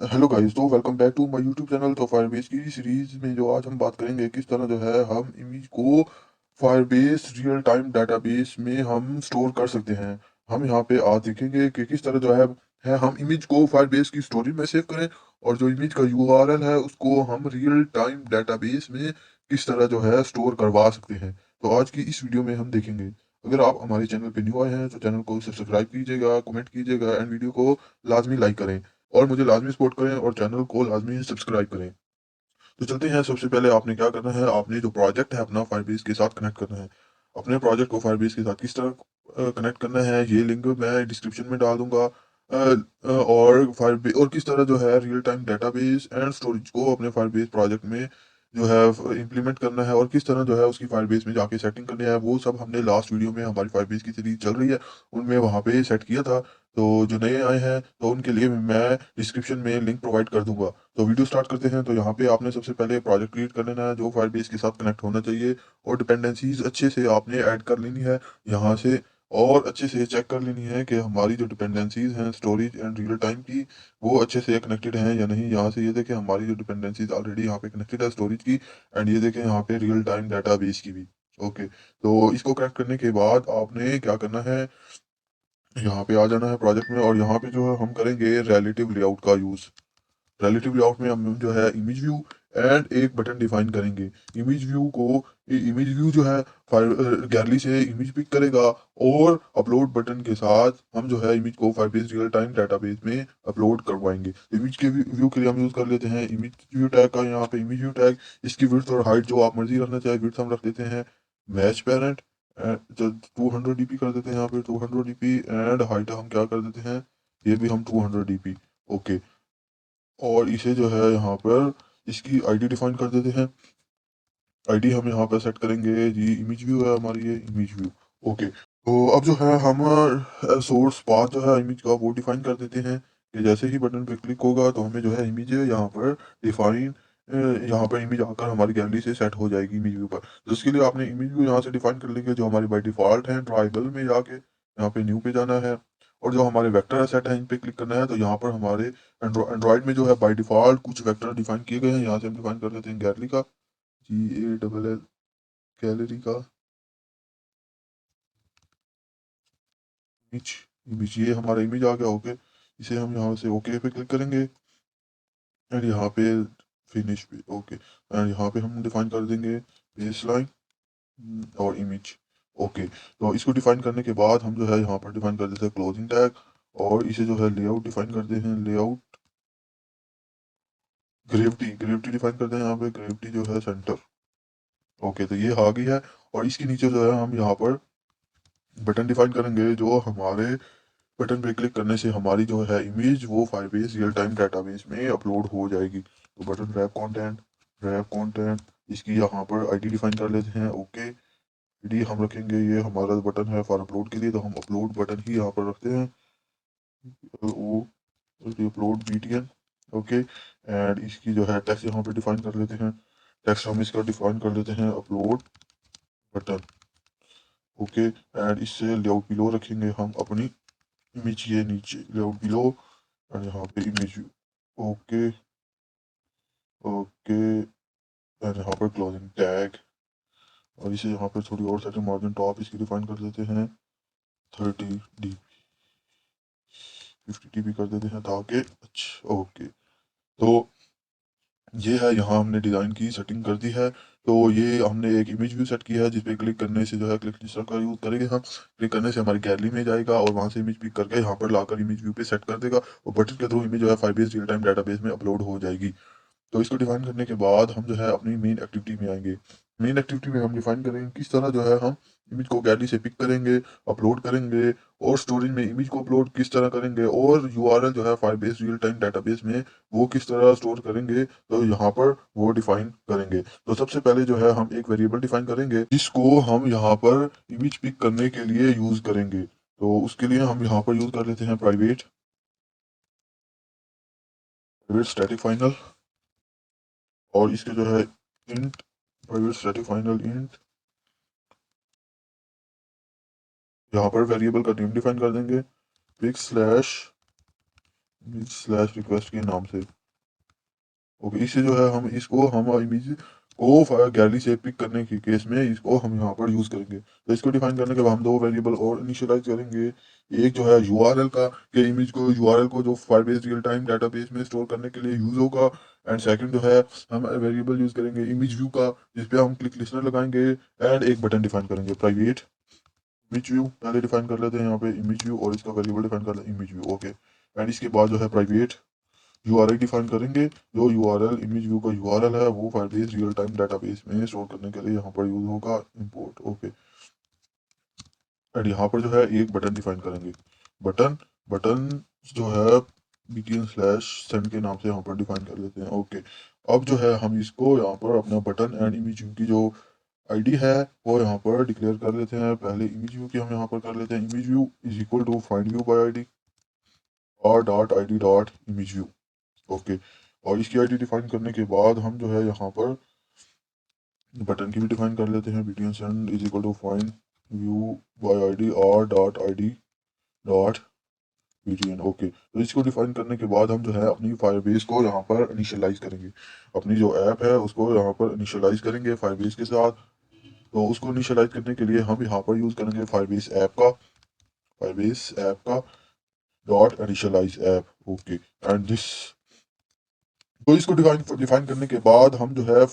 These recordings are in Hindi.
हेलो गाइस, तो welcome back to my YouTube channel. तो फायरबेस की सीरीज में जो आज हम बात करेंगे किस तरह जो है हम इमेज को फायरबेस रियल टाइम डाटाबेस में हम स्टोर कर सकते हैं। हम यहाँ पे आज देखेंगे कि किस तरह जो है हम इमेज को फायरबेस की स्टोरेज में सेव करें, और जो इमेज का यूआरएल है उसको हम रियल टाइम डाटाबेस में किस तरह जो है स्टोर करवा सकते हैं। तो आज की इस वीडियो में हम देखेंगे। अगर आप हमारे चैनल पे न्यू आए हैं तो चैनल को सब्सक्राइब कीजिएगा, कमेंट कीजिएगा एंड वीडियो को लाजमी लाइक करें, और मुझे लाजमी सपोर्ट करें और चैनल को लाजमी सब्सक्राइब करें। तो चलते हैं। सबसे पहले आपने क्या करना है, आपने जो प्रोजेक्ट है अपना फायरबेस के साथ कनेक्ट करना है। अपने प्रोजेक्ट को फायरबेस के साथ किस तरह कनेक्ट करना है ये लिंक मैं डिस्क्रिप्शन में डाल दूंगा। और फायरबेस और किस तरह जो है real time database and storage को अपने फायरबेस प्रोजेक्ट में जो है इम्प्लीमेंट करना है, और किस तरह जो है उसकी फायरबेस में जाके सेटिंग करनी है, वो सब हमने लास्ट वीडियो में हमारी फायरबेस की सीरीज चल रही है उनमें वहाँ पे सेट किया था। तो जो नए आए हैं तो उनके लिए मैं डिस्क्रिप्शन में लिंक प्रोवाइड कर दूंगा। तो वीडियो स्टार्ट करते हैं। तो यहाँ पे आपने सबसे पहले प्रोजेक्ट क्रिएट कर लेना है जो फायरबेस के साथ कनेक्ट होना चाहिए, और डिपेंडेंसीज अच्छे से आपने ऐड कर लेनी है यहाँ से, और अच्छे से चेक कर लेनी है कि हमारी जो डिपेंडेंसीज हैं स्टोरेज एंड रियल टाइम की वो अच्छे से कनेक्टेड हैं या नहीं। यहाँ से ये देखें हमारी जो डिपेंडेंसीज ऑलरेडी यहाँ पे कनेक्टेड है स्टोरेज की, एंड ये देखें यहाँ पे रियल टाइम डाटाबेस की भी। ओके, तो इसको कनेक्ट करने के बाद आपने क्या करना है, यहाँ पे आ जाना है प्रोजेक्ट में, और यहाँ पे जो है हम करेंगे रिलेटिव लेआउट का यूज़। रिलेटिव लेआउट में हम जो है इमेज व्यू एंड एक बटन डिफाइन करेंगे। इमेज व्यू को इमेज व्यू जो है गैलरी से इमेज पिक करेगा, और अपलोड बटन के साथ हम जो है इमेज को फायरबेस रियल टाइम डाटाबेस में अपलोड करवाएंगे। इमेज के व्यू के लिए हम यूज़ कर लेते हैं इमेज व्यू टैग का। यहाँ पे इमेज व्यू टैग, इसकी विड्थ और हाइट जो आप मर्जी रखना चाहे, विड्थ हम रख देते हैं मैच पेरेंट 200 dp कर देते हैं यहाँ पे 200 dp, एंड हाइट हम क्या कर देते हैं, ये भी हम 200 dp। ओके, और इसे जो है यहाँ पर इसकी आईडी डिफाइन कर देते हैं। आईडी हम यहाँ पर सेट करेंगे जी, इमेज व्यू है हमारी ये इमेज व्यू। ओके, तो अब जो है हम सोर्स पाथ जो है इमेज का वो डिफाइन कर देते हैं कि जैसे ही बटन पे क्लिक होगा तो हमें जो है इमेज यहाँ पर डिफाइन, यहाँ पर इमेज आकर हमारी गैलरी से सेट हो जाएगी इमेज व्यू पर। तो इसके लिए आपने इमेज व्यू यहाँ से डिफाइन कर लेंगे जो हमारी बाई डिफॉल्ट है। ट्राइबल में जाके यहाँ पे न्यू पे जाना है, और जो हमारे वेक्टर एसेट है इन पे क्लिक करना है। तो यहाँ पर हमारे एंड्रॉइड में जो है बाई डिफॉल्ट कुछ वेक्टर डिफाइन किए गए हैं, यहाँ से हम डिफाइन कर देते हैं गैलरी का, GALL गैलरी का इमेज। इमेज ये हमारा इमेज आ गया। ओके, इसे हम यहाँ से ओके पे क्लिक करेंगे, एंड यहाँ पे फिनिश पे। ओके, एंड यहाँ पे हम डिफाइन कर देंगे बेस लाइन और इमेज। ओके, तो इसको डिफाइन करने के बाद हम जो है यहाँ पर डिफाइन कर देते हैं क्लोजिंग टैग, और इसे जो है लेआउट डिफाइन करते हैं लेआउट ग्रेविटी। ग्रेविटी डिफाइन करते हैं यहाँ पे, ग्रेविटी जो है सेंटर। ओके, तो ये आ गई है। और इसके नीचे जो है हम यहाँ पर बटन डिफाइन करेंगे जो हमारे बटन पे क्लिक करने से हमारी जो है इमेज वो फायरबेस रियल टाइम डाटाबेस में अपलोड हो जाएगी। तो बटन रैप कंटेंट इसकी यहाँ पर आईडी डिफाइन कर लेते हैं। ओके, आईडी हम रखेंगे, ये हमारा बटन है फॉर अपलोड के लिए, तो हम अपलोड बटन ही यहाँ पर रखते हैं, वो अपलोड BTN। ओके, एंड इसकी जो है टेक्स्ट यहाँ पे डिफाइन कर लेते हैं। टेक्स्ट हम इसका डिफाइन कर लेते हैं अपलोड बटन। ओके, एंड इससे लेआउट बिलो रखेंगे हम अपनी इमेज, ये नीचे लेआउट बिलो, और यहाँ पे इमेज। ओके, ओके, एंड यहाँ पर क्लोजिंग टैग, और इसे यहाँ पर थोड़ी और सेटिंग मार्जिन टॉप इसकी डिफाइन कर देते हैं 30 dp, 50 dp कर देते हैं ताकि अच्छा। ओके, तो ये है, यहाँ हमने डिज़ाइन की सेटिंग कर दी है। तो ये हमने एक इमेज व्यू सेट किया है जिस पे क्लिक करने से जो है क्लिक लिस्टर का यूज़ करेंगे हम, क्लिक करने से हमारी गैलरी में जाएगा और वहाँ से इमेज पिक करके यहाँ पर लाकर इमेज व्यू पे सेट कर देगा, और बटन के थ्रू इमेज जो है फाइबेस रियल टाइम डाटाबेस में अपलोड हो जाएगी। तो इसको डिफाइन करने के बाद हम जो है अपनी मेन एक्टिविटी में आएंगे। मेन एक्टिविटी में हम डिफाइन करेंगे किस तरह जो है हम इमेज को गैलरी से पिक करेंगे, अपलोड करेंगे, और स्टोरेज में इमेज को अपलोड किस तरह करेंगे, और यूआरएल जो है फाइलबेस रियल टाइम डाटाबेस में वो किस तरह स्टोर करेंगे, तो यहाँ पर वो डिफाइन करेंगे। तो सबसे पहले जो है हम एक वेरिएबल डिफाइन करेंगे जिसको हम यहाँ पर इमेज पिक करने के लिए यूज करेंगे। तो उसके लिए हम यहाँ पर यूज कर लेते हैं प्राइवेट प्राइवेट स्टैटिक फाइनल, और इसके जो है int private static final int, यहाँ पर वेरिएबल का नेम डिफाइन कर देंगे pick slash image slash request के नाम से। ओके, इससे जो है हम इसको हम इमेज को गैलरी से पिक करने के केस में इसको हम यहाँ पर यूज़ करेंगे। तो इसको डिफाइन करने के बाद हम दो वेरिएबल और इनिशियलाइज करेंगे। एक जो है यूआरएल का, कि इमेज को यूआरएल को जो फायरबेस रियल टाइम डेटाबेस में स्टोर करने के लिए यूज़ होगा। एंड सेकंड जो है हम वेरिएबल यूज़ करेंगे इमेज व्यू का, जिसपे हम क्लिक लिस्नर लगाएंगे एंड एक बटन डिफाइन करेंगे प्राइवेट इमेज व्यू। पहले डिफाइन कर लेते हैं यहाँ पे इमेज व्यू, और इसका वेरिएबल डिफाइन कर लेते हैं इमेज व्यू। ओके, एंड इसके बाद जो है प्राइवेट यूआरएल डिफाइन करेंगे। जो यूआरएल इमेज व्यू का यूआरएल है वो फायरबेस रियल टाइम डेटाबेस में स्टोर करने के लिए यहाँ पर यूज होगा इंपोर्ट। ओके, एंड यहाँ पर जो है एक बटन डिफाइन करेंगे। बटन बटन जो है btn स्लैश सेंड के नाम से यहाँ पर डिफाइन कर लेते हैं। ओके, अब जो है हम इसको यहाँ पर अपना बटन एंड इमेज व्यू की जो आईडी है वो यहाँ पर डिक्लेयर कर लेते हैं। पहले इमेज व्यू की हम यहाँ पर कर लेते हैं image view is equal to find view by ID R dot ID dot image view. Okay, और इसकी आईडी डिफाइन करने के बाद हम जो है यहाँ पर बटन की भी डिफाइन कर लेते हैं। btn send is equal to find view by ID R dot ID dot btn। Okay, तो इसको डिफाइन करने के बाद हम जो है अपनी फायरबेस को यहाँ पर इनिशियलाइज करेंगे। अपनी जो ऐप है उसको यहाँ पर इनिशियलाइज करेंगे फायरबेस के साथ। तो उसको इनिशियलाइज करने के लिए हम यहाँ पर यूज़ करेंगे फायरबेस ऐप का dot initialize app. Okay, and this, तो इसको डिफाइन डिफाइन करने के बाद हम जो है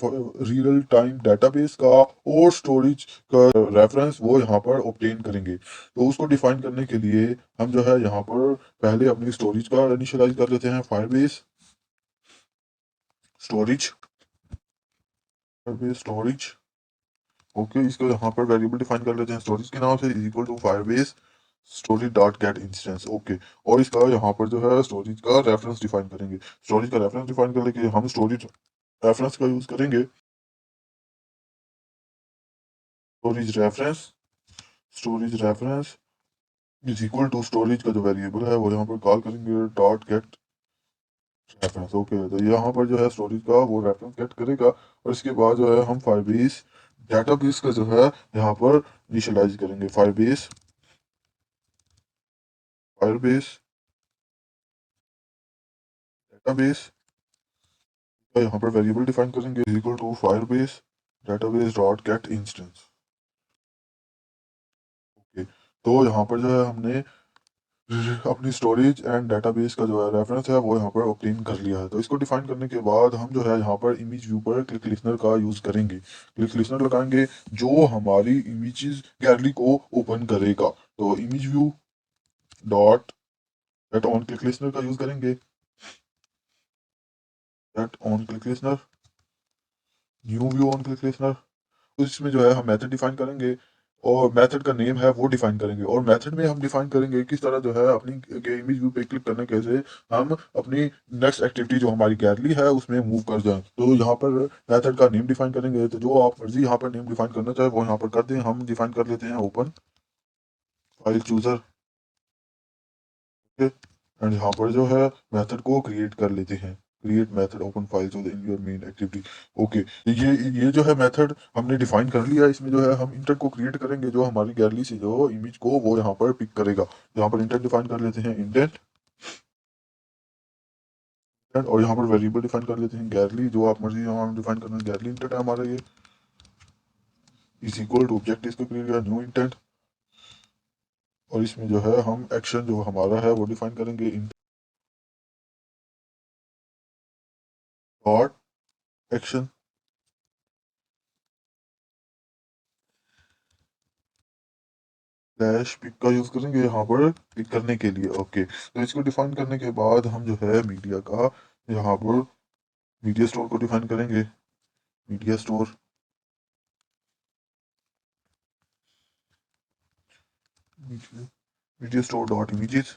रियल टाइम डेटाबेस का और स्टोरेज का रेफरेंस वो यहाँ पर ऑब्टेन करेंगे। तो उसको डिफाइन करने के लिए हम जो है यहाँ पर पहले अपनी स्टोरेज का इनिशियलाइज कर लेते हैं। Storage Firebase storage. ओके, इसको यहाँ पर वेरिएबल डिफाइन कर लेते हैं स्टोरेज के नाम से is equal to Firebase storage dot get instance. Okay, और इसका यहाँ पर जो है स्टोरेज का रेफरेंस डिफाइन करेंगे। स्टोरेज का रेफरेंस डिफाइन करने के लिए हम स्टोरेज रेफरेंस का यूज करेंगे। Storage reference storage reference is equal to storage का जो वेरिएबल है वो यहाँ पर कॉल करेंगे डॉट गेट रेफरेंस। ओके, तो यहाँ पर जो है स्टोरेज का वो रेफरेंस गेट करेगा, और इसके बाद जो है हम फायरबेस डेटाबेस का जो है यहाँ पर इनिशियलाइज करेंगे। फायरबेस डेटाबेस का यहाँ पर वेरिएबल डिफाइन करेंगे equal to Firebase database dot get instance. Okay, तो यहाँ पर जो है हमने अपनी स्टोरेज एंड डेटाबेस का जो है रेफरेंस है वो यहाँ पर ऑब्टेन कर लिया है। तो इसको डिफाइन करने के बाद हम जो है यहाँ पर इमेज व्यू पर क्लिक लिस्नर का यूज़ करेंगे। क्लिक लिस्नर लगाएंगे जो हमारी इमेजेस गैलरी को ओपन करेगा। तो image view dot get on click listener का यूज़ करेंगे। Get on click listener, new view on click listener. तो इसमें जो है हम मेथड डिफाइन करेंगे, और मेथड का नेम है वो डिफाइन करेंगे। और मेथड में हम डिफाइन करेंगे किस तरह जो है अपनी इमेज व्यू पे क्लिक करने के से हम अपनी नेक्स्ट एक्टिविटी जो हमारी गैलरी है उसमें मूव कर जाएं। तो यहाँ पर मेथड का नेम डिफाइन करेंगे। तो जो आप मर्जी यहाँ पर नेम डिफाइन करना चाहे वो यहाँ पर कर दें। हम डिफाइन कर लेते हैं ओपन फाइल चूजर। एंड यहाँ पर जो है मेथड को क्रिएट कर लेते हैं। Create method open file chooser in your main activity. Okay, ये जो है मेथड हमने डिफाइन कर लिया। इसमें जो है हम इंटेंट को क्रिएट करेंगे जो हमारी गैलरी से जो इमेज को वो यहाँ पर पिक करेगा। यहाँ पर इंटेंट डिफाइन कर लेते हैं इंटेंट, और यहाँ पर वेरिएबल डिफाइन कर लेते हैं गैलरी। जो आप मर्जी यहाँ डिफाइन करना, गैलरी इंटेंट है हमारा ये इज इक्वल टू ऑब्जेक्ट इसको क्रिएट किया न्यू इंटेंट। और इसमें जो है हम एक्शन जो हमारा है वो डिफाइन करेंगे intent dot action dash pick का यूज करेंगे यहाँ पर पिक करने के लिए। ओके, तो इसको डिफाइन करने के बाद हम जो है मीडिया का यहाँ पर मीडिया स्टोर को डिफाइन करेंगे। Media store media store dot images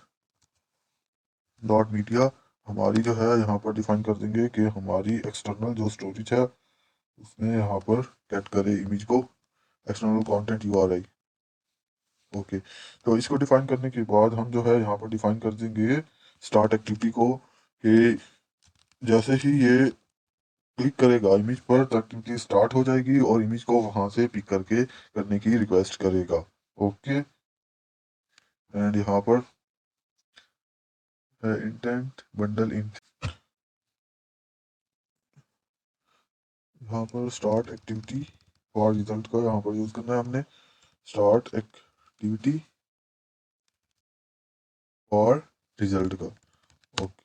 dot media हमारी जो है यहाँ पर डिफाइन कर देंगे कि हमारी एक्सटर्नल जो स्टोरेज है उसमें यहाँ पर गेट करे इमेज को एक्सटर्नल कंटेंट यूआरआई। ओके, तो इसको डिफाइन करने के बाद हम जो है यहाँ पर डिफाइन कर देंगे स्टार्ट एक्टिविटी को, कि जैसे ही ये क्लिक करेगा इमेज पर तो एक्टिविटी स्टार्ट हो जाएगी और इमेज को वहां से पिक करके करने की रिक्वेस्ट करेगा। ओके, एंड यहाँ पर है इंटेंट बंडल इन, यहाँ पर स्टार्ट एक्टिविटी फॉर रिजल्ट का यहाँ पर यूज करना है हमने, स्टार्ट एक्टिविटी फॉर रिजल्ट का। ओके,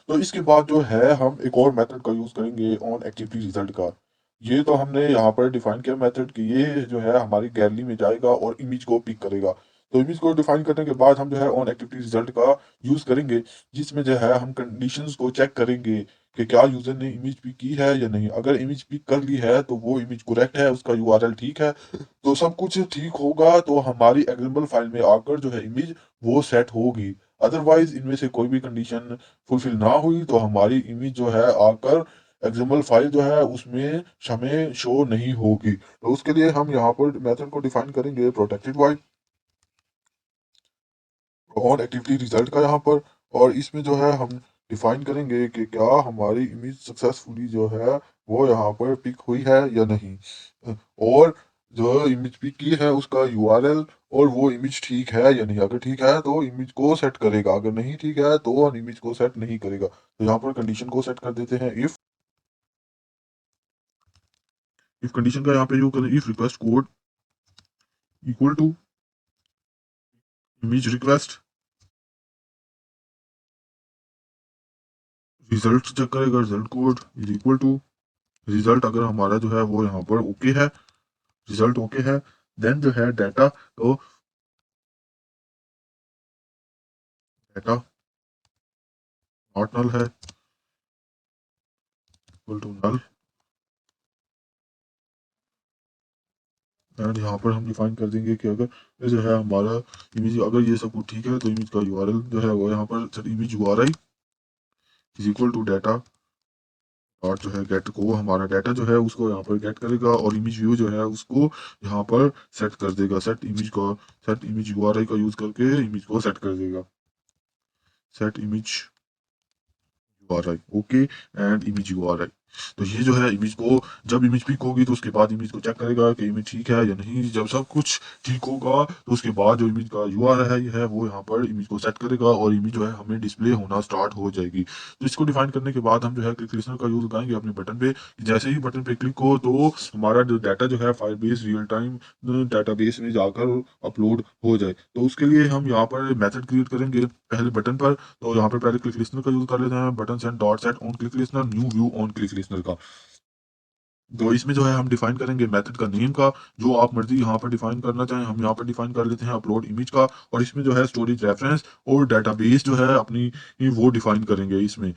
तो इसके बाद जो है हम एक और मेथड का यूज करेंगे ऑन एक्टिविटी रिजल्ट का। ये तो हमने यहाँ पर डिफाइन किया मेथड कि ये जो है हमारी गैलरी में जाएगा और इमेज को पिक करेगा। तो इमेज को डिफाइन करने के बाद हम जो है ऑन एक्टिविटी रिजल्ट का यूज करेंगे, जिसमें जो है हम कंडीशंस को चेक करेंगे कि क्या यूजर ने इमेज पिक की है या नहीं। अगर इमेज पिक कर ली है तो वो इमेज करेक्ट है, उसका यूआरएल ठीक है, तो सब कुछ ठीक होगा, तो हमारी एक्सएमएल फाइल में आकर जो है इमेज वो सेट होगी। अदरवाइज इनमें से कोई भी कंडीशन फुलफिल ना हुई तो हमारी इमेज जो है आकर एक्सएमएल फाइल जो है उसमें हमें शो नहीं होगी। तो उसके लिए हम यहाँ पर मेथड को डिफाइन करेंगे protected by on activity result का यहाँ पर, और इसमें जो है हम डिफाइन करेंगे कि क्या हमारी इमेज सक्सेसफुली जो है वो यहाँ पर पिक हुई है या नहीं, और जो इमेज पिक की है उसका यूआरएल, और वो इमेज ठीक है या नहीं। अगर ठीक है तो इमेज को सेट करेगा, अगर नहीं ठीक है तो इमेज को सेट नहीं करेगा। तो यहाँ पर कंडीशन को सेट कर देते हैं इफ कंडीशन का यहाँ पे यूज करें if request code equal to image request, result check करेगा, result code is equal to result, अगर हमारा जो है वो यहाँ पर ओके है, रिजल्ट ओके है, देन जो है डाटा, तो डाटा नॉट नल है इक्वल टू नल, एंड यहाँ पर हम डिफाइन कर देंगे कि अगर ये जो है हमारा इमेज, अगर ये सब कुछ ठीक है तो इमेज का यूआरएल जो है वो यहाँ पर image URI is equal to data, और जो है गेट को हमारा डाटा जो है उसको यहाँ पर गेट करेगा, और इमेज व्यू जो है उसको यहाँ पर सेट कर देगा, सेट इमेज को, सेट इमेज यूआरआई का यूज करके इमेज को सेट कर देगा, set image URI okay and image URI. तो ये जो है इमेज को, जब इमेज पिक होगी तो उसके बाद इमेज को चेक करेगा कि इमेज ठीक है या नहीं। जब सब कुछ ठीक होगा तो उसके बाद जो इमेज का यूआरआई है वो यहाँ पर इमेज को सेट करेगा, और इमेज जो है हमें डिस्प्ले होना स्टार्ट हो जाएगी। तो इसको डिफाइन करने के बाद हम जो है क्लिक लिस्टनर का यूज लगाएंगे अपने बटन पे। जैसे ही बटन पे क्लिक हो तो हमारा जो डाटा जो है फायरबेस रियल टाइम डाटाबेस में जाकर अपलोड हो जाए। तो उसके लिए हम यहाँ पर मेथड क्रिएट करेंगे पहले बटन पर। तो यहाँ पे पहले क्लिक लिस्टनर का यूज कर लेते हैं, button set dot set on click listener, new view on click listener का। तो इसमें जो है हम डिफाइन करेंगे मेथड का नेम का, जो आप मर्जी यहाँ पर डिफाइन करना चाहें हम यहाँ पर डिफाइन कर लेते हैं अपलोड इमेज का। और इसमें जो है स्टोरेज रेफरेंस और डाटाबेस जो है अपनी वो डिफाइन करेंगे इसमें।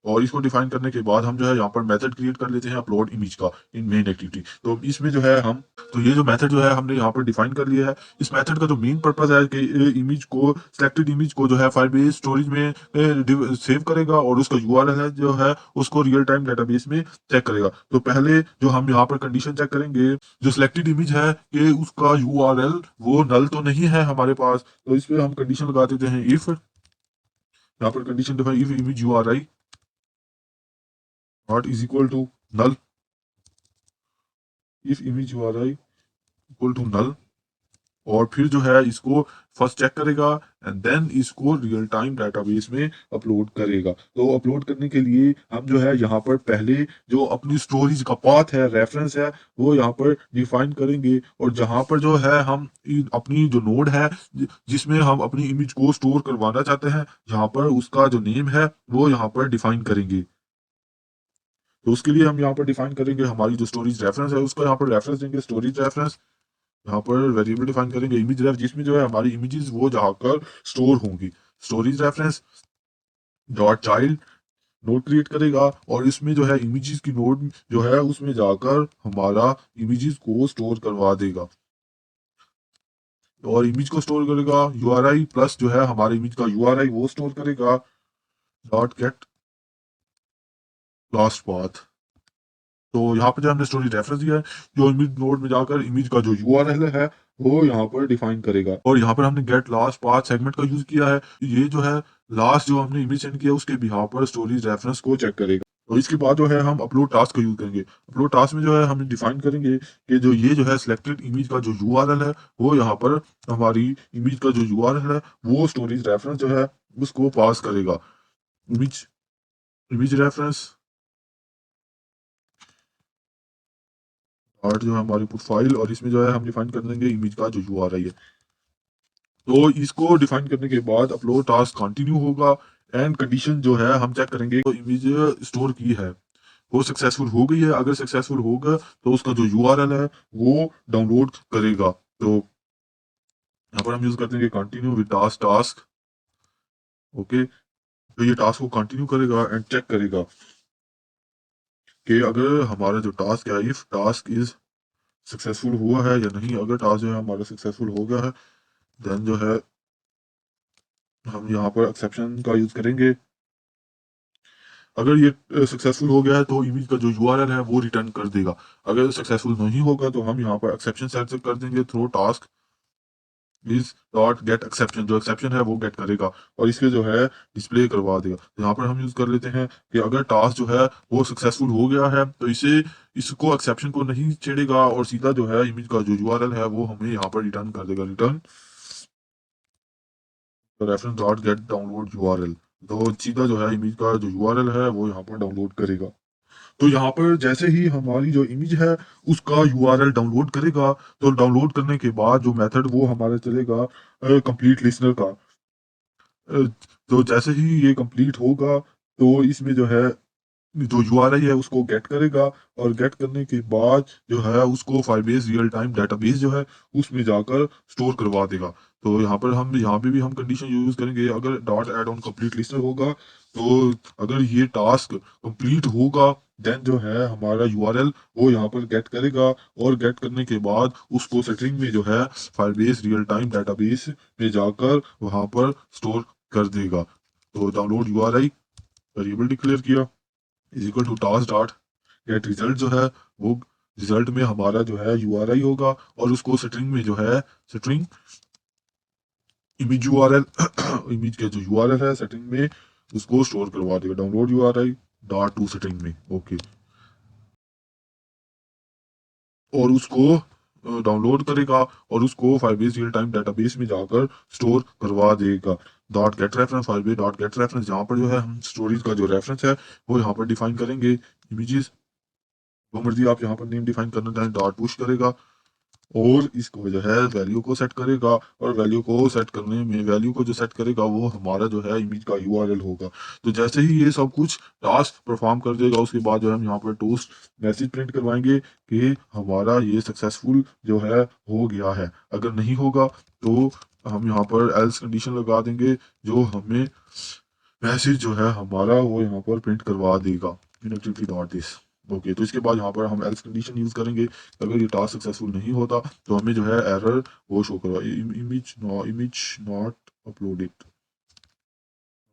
और इसको डिफाइन करने के बाद हम जो है यहाँ पर मेथड क्रिएट कर लेते हैं अपलोड इमेज का इन मेन एक्टिविटी। तो इसमें जो है हम, तो ये जो मेथड जो है हमने यहाँ पर डिफाइन कर लिया है। इस मेथड का जो मेन पर्पस है कि इमेज को, सिलेक्टेड इमेज को जो है फायरबेस स्टोरेज में सेव करेगा, और उसका यूआरएल है जो है उसको रियल टाइम डेटाबेस में चेक करेगा। तो पहले जो हम यहाँ पर कंडीशन चेक करेंगे, जो सिलेक्टेड इमेज है कि उसका यूआरएल वो नल तो नहीं है हमारे पास। तो इस पे हम कंडीशन लगा देते हैं इफ, यहाँ पर condition define if image URI not is equal to null, if image URI equal to null, और फिर जो है इसको फर्स्ट चेक करेगा एंड देन इसको रियल टाइम डेटाबेस में अपलोड करेगा। तो अपलोड करने के लिए हम जो है यहाँ पर पहले जो अपनी स्टोरेज का पाथ है, रेफरेंस है, वो यहाँ पर डिफाइन करेंगे। और जहाँ पर जो है हम अपनी जो नोड है जिसमें हम अपनी इमेज को स्टोर करवाना चाहते हैं, यहाँ पर उसका जो नेम है वो यहाँ पर डिफाइन करेंगे। तो उसके लिए हम यहाँ पर डिफाइन करेंगे हमारी जो स्टोरेज रेफरेंस है उसका यहाँ पर रेफरेंस देंगे, स्टोरेज रेफरेंस। यहाँ पर वेरिएबल डिफाइन करेंगे इमेज रेफ, जिसमें जो है हमारी इमेजेस वो जाकर स्टोर होंगी। Storage reference dot child node create करेगा, और इसमें जो है इमेजेस की नोड जो है उसमें जाकर हमारा इमेजेस को स्टोर करवा देगा, और इमेज को स्टोर करेगा यूआरआई प्लस जो है हमारे इमेज का यूआरआई वो स्टोर करेगा डॉट गेट लास्ट पाथ। तो यहाँ पर जो हमने स्टोरेज रेफरेंस दिया है, जो इमेज नोड में जाकर इमेज का जो यूआरएल है वो यहाँ पर डिफाइन करेगा। और यहाँ पर हमने गेट लास्ट पाथ सेगमेंट का यूज किया है, ये जो है लास्ट जो हमने इमेज सेंड किया उसके बिहाफ पर स्टोरेज रेफरेंस को चेक करेगा। और इसके बाद जो है हम अपलोड टास्क का यूज करेंगे। अपलोड टास्क में जो है हम डिफाइन करेंगे कि जो ये जो है सिलेक्टेड इमेज का जो यूआरएल है वो यहाँ पर हमारी इमेज का जो यूआरएल है वो स्टोरेज रेफरेंस जो है उसको पास करेगा। इमेज इमेज रेफरेंस और जो है हमारी प्रोफाइल, और इसमें जो है हम डिफाइन कर देंगे इमेज का जो यूआरएल है। तो इसको डिफाइन करने के बाद अपलोड टास्क कंटिन्यू होगा एंड कंडीशन जो है हम चेक करेंगे तो इमेज स्टोर की है वो सक्सेसफुल हो गई है। अगर सक्सेसफुल होगा तो उसका जो यूआरएल है वो डाउनलोड करेगा। तो यहाँ पर हम यूज करते हैं continue with task task. Okay, तो ये टास्क को कंटिन्यू करेगा एंड चेक करेगा कि अगर हमारा जो टास्क है इफ टास्क इज सक्सेसफुल हुआ है या नहीं। अगर टास्क जो है हमारा सक्सेसफुल हो गया है देन जो है हम यहाँ पर एक्सेप्शन का यूज करेंगे। अगर ये सक्सेसफुल हो गया है तो इमेज का जो यूआरएल है वो रिटर्न कर देगा। अगर सक्सेसफुल नहीं होगा तो हम यहाँ पर एक्सेप्शन सेट कर देंगे throw task is dot get exception. जो एक्सेप्शन है वो गेट करेगा और इसके जो है डिस्प्ले करवा देगा। तो यहाँ पर हम यूज कर लेते हैं कि अगर टास्क जो है वो सक्सेसफुल हो गया है तो इसे इसको एक्सेप्शन को नहीं छेड़ेगा और सीधा जो है इमेज का जो यूआरएल है वो हमें यहाँ पर रिटर्न कर देगा। Return reference dot gate download URL. तो सीधा जो है इमेज का जो यूआरएल है वो यहाँ पर डाउनलोड करेगा। तो यहाँ पर जैसे ही हमारी जो इमेज है उसका यूआरएल डाउनलोड करेगा तो डाउनलोड करने के बाद जो मेथड वो हमारा चलेगा कंप्लीट लिसनर का। अ, तो जैसे ही ये कंप्लीट होगा तो इसमें जो है जो यूआरएल है उसको गेट करेगा और गेट करने के बाद जो है उसको फाइबेस रियल टाइम डेटाबेस जो है उसमें जाकर स्टोर करवा देगा। तो यहाँ पर हम यहाँ पे भी हम कंडीशन यूज करेंगे अगर dot add on complete listener होगा तो अगर ये टास्क कंप्लीट होगा देन जो है हमारा यूआरएल वो यहाँ पर गेट करेगा और गेट करने के बाद उसको सेटिंग में जो है फाइबेस रियल टाइम डेटाबेस में जाकर वहां पर स्टोर कर देगा। तो डाउनलोड यूआरएल वेरिएबल डिक्लेयर किया is equal to task dot get result जो है वो रिजल्ट में हमारा जो है यूआरएल होगा और उसको स्ट्रिंग में जो है स्ट्रिंग इमेज यूआरएल इमेज के जो यूआरएल है सेटिंग में उसको स्टोर करवा देगा। Download URL dot to setting में ओके, और उसको डाउनलोड करेगा और उसको फाइबेस रियल टाइम डेटाबेस में जाकर स्टोर करवा देगा। Dot get reference Firebase dot get reference जहाँ पर जो है हम स्टोरेज का जो रेफरेंस है वो यहाँ पर डिफाइन करेंगे। इमेजेस वो मर्जी आप यहाँ पर नेम डिफाइन करना चाहें डॉट पुश करेगा और इसको जो है वैल्यू को सेट करेगा और वैल्यू को सेट करने में वैल्यू को जो सेट करेगा वो हमारा जो है इमेज का यूआरएल होगा। तो जैसे ही ये सब कुछ टास्क परफॉर्म कर देगा उसके बाद जो है हम यहाँ पर टोस्ट मैसेज प्रिंट करवाएंगे कि हमारा ये सक्सेसफुल जो है हो गया है। अगर नहीं होगा तो हम यहाँ पर एल्स कंडीशन लगा देंगे जो हमें मैसेज जो है हमारा वो यहाँ पर प्रिंट करवा देगा इनएक्टिविटी डॉट दिस। ओके, तो इसके बाद यहाँ पर हम एल्स कंडीशन यूज करेंगे। अगर ये टास्क सक्सेसफुल नहीं होता तो हमें जो है एरर वो शो करवा image not uploaded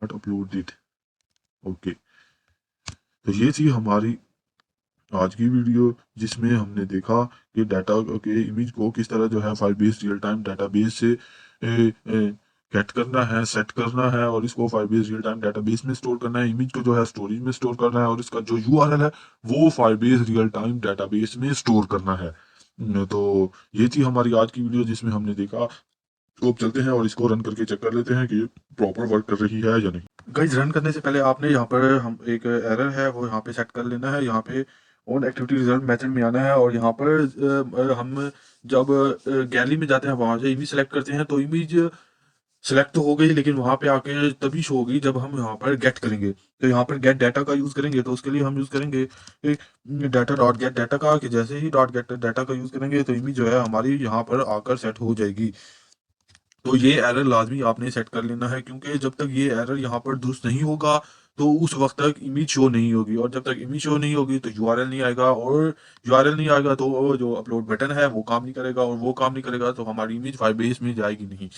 not uploaded. Okay, तो ये थी हमारी आज की वीडियो जिसमें हमने देखा कि डाटा के इमेज को किस तरह जो है file based real time database से गेट करना है, सेट करना है और इसको फाइबेस रियल टाइम डेटाबेस में स्टोर करना है। इमेज को जो है स्टोरेज में स्टोर करना है और इसका जो यूआरएल है वो फाइबेस रियल टाइम डेटाबेस में स्टोर करना है। तो ये थी हमारी आज की वीडियो जिसमें हमने देखा। तो अब चलते हैं और इसको रन करके चेक कर लेते हैं कि प्रॉपर वर्क कर रही है या नहीं। गाइज रन करने से पहले आपने यहाँ पर हम एक एरर है वो यहाँ पे सेट कर लेना है। यहाँ पे ऑन एक्टिविटी रिजल्ट मेथड में आना है और यहाँ पर हम जब गैलरी में जाते हैं वहां से इमेज सेलेक्ट करते हैं तो इमेज सिलेक्ट तो हो गई लेकिन वहां पे आके तभी शो होगी जब हम यहाँ पर गेट करेंगे। तो यहाँ पर गेट डाटा का यूज करेंगे तो उसके लिए हम यूज करेंगे डाटा डॉट गेट डाटा का कि जैसे ही डॉट गेट डाटा का यूज करेंगे तो इमेज जो है हमारी यहाँ पर आकर सेट हो जाएगी। तो ये एरर लाजमी आपने सेट कर लेना है क्योंकि जब तक ये एरर यहाँ पर दुरुस्त नहीं होगा तो उस वक्त तक इमेज शो नहीं होगी और जब तक इमेज शो नहीं होगी तो यूआरएल नहीं आएगा और यूआरएल नहीं आएगा तो वो जो अपलोड बटन है वो काम नहीं करेगा और वो काम नहीं करेगा तो हमारी इमेज फाइबेस में जाएगी नहीं।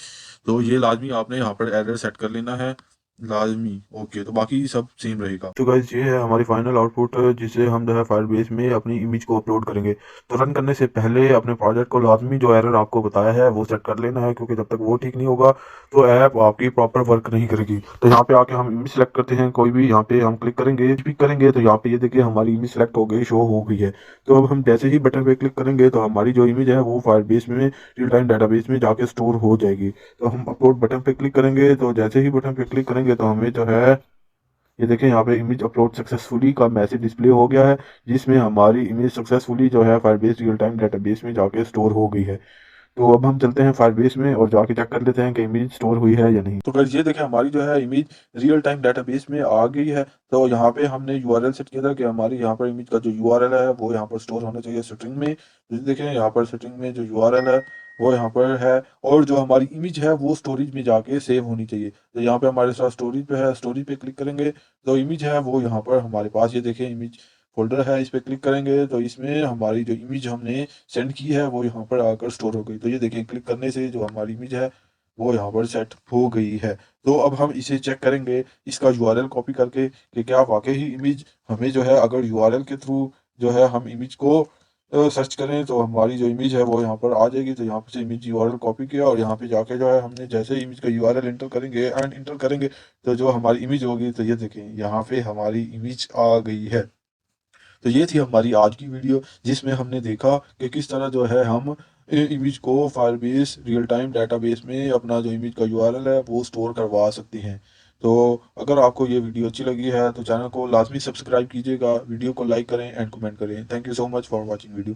तो ये लाजमी आपने यहाँ पर एरर सेट कर लेना है। लाजमी। ओके, तो बाकी सब सेम रहेगा। तो गाइस ये है हमारी फाइनल आउटपुट, जिसे हम जो है फायरबेस में अपनी इमेज को अपलोड करेंगे। तो रन करने से पहले अपने प्रोजेक्ट को लाजमी जो एरर आपको बताया है वो सेट कर लेना है, क्योंकि जब तक वो ठीक नहीं होगा तो ऐप आपकी प्रॉपर वर्क नहीं करेगी। तो यहाँ पे आके हम इमेज सेलेक्ट करते हैं, कोई भी यहाँ पे हम क्लिक करेंगे, क्लिक करेंगे तो यहाँ पे ये देखिए हमारी इमेज सेलेक्ट हो गई, शो हो गई है। तो अब हम जैसे ही बटन पे क्लिक करेंगे तो हमारी जो इमेज है वो फायरबेस में रियल टाइम डाटाबेस में जाके स्टोर हो जाएगी। तो हम अपलोड बटन पे क्लिक करेंगे, तो जैसे ही बटन पे क्लिक करेंगे तो हमें जो है ये देखें यहाँ पे इमेज अपलोड सक्सेसफुली का मैसेज डिस्प्ले हो गया है, जिसमें हमारी इमेज सक्सेसफुली जो है फायरबेस रियल टाइम डाटाबेस में जाके स्टोर हो गई है। तो अब हम चलते हैं फायरबेस में और जाके चेक कर लेते हैं कि इमेज स्टोर हुई है या नहीं। तो गाइस ये देखें हमारी जो है इमेज रियल टाइम डाटाबेस में आ गई है। तो यहाँ पे हमने यूआरएल सेट किया था कि हमारी यहाँ पर इमेज का जो यूआरएल है वो यहाँ पर स्टोर होना चाहिए स्ट्रिंग में। तो ये देखें यहाँ पर स्ट्रिंग में जो यूआरएल है वो यहाँ पर है, और जो हमारी इमेज है वो स्टोरेज में जाके सेव होनी चाहिए। तो यहाँ पे हमारे साथ स्टोरेज पे है, स्टोरेज पे क्लिक करेंगे तो इमेज है वो यहाँ पर हमारे पास, ये देखें इमेज फोल्डर है, इस पे क्लिक करेंगे तो इसमें हमारी जो इमेज हमने सेंड की है वो यहाँ पर आकर स्टोर हो गई। तो ये देखिए क्लिक करने से जो हमारी इमेज है वो यहाँ पर सेट हो गई है। तो अब हम इसे चेक करेंगे इसका यूआरएल कॉपी करके कि क्या वाकई ही इमेज हमें जो है, अगर यूआरएल के थ्रू जो है हम इमेज को सर्च करें तो हमारी जो इमेज है वो यहाँ पर आ जाएगी। तो यहाँ पे से इमेज यूआरएल कॉपी किया और यहाँ पे जाके जो है हमने जैसे इमेज का यूआरएल इंटर करेंगे एंड इंटर करेंगे तो जो हमारी इमेज होगी, तो ये देखें यहाँ पे हमारी इमेज आ गई है। तो ये थी हमारी आज की वीडियो, जिसमें हमने देखा कि किस तरह जो है हम इमेज को फायरबेस रियल टाइम डाटाबेस में अपना जो इमेज का यूआरएल है वो स्टोर करवा सकते हैं। तो अगर आपको ये वीडियो अच्छी लगी है तो चैनल को लाजमी सब्सक्राइब कीजिएगा, वीडियो को लाइक करें एंड कमेंट करें। Thank you so much for watching video.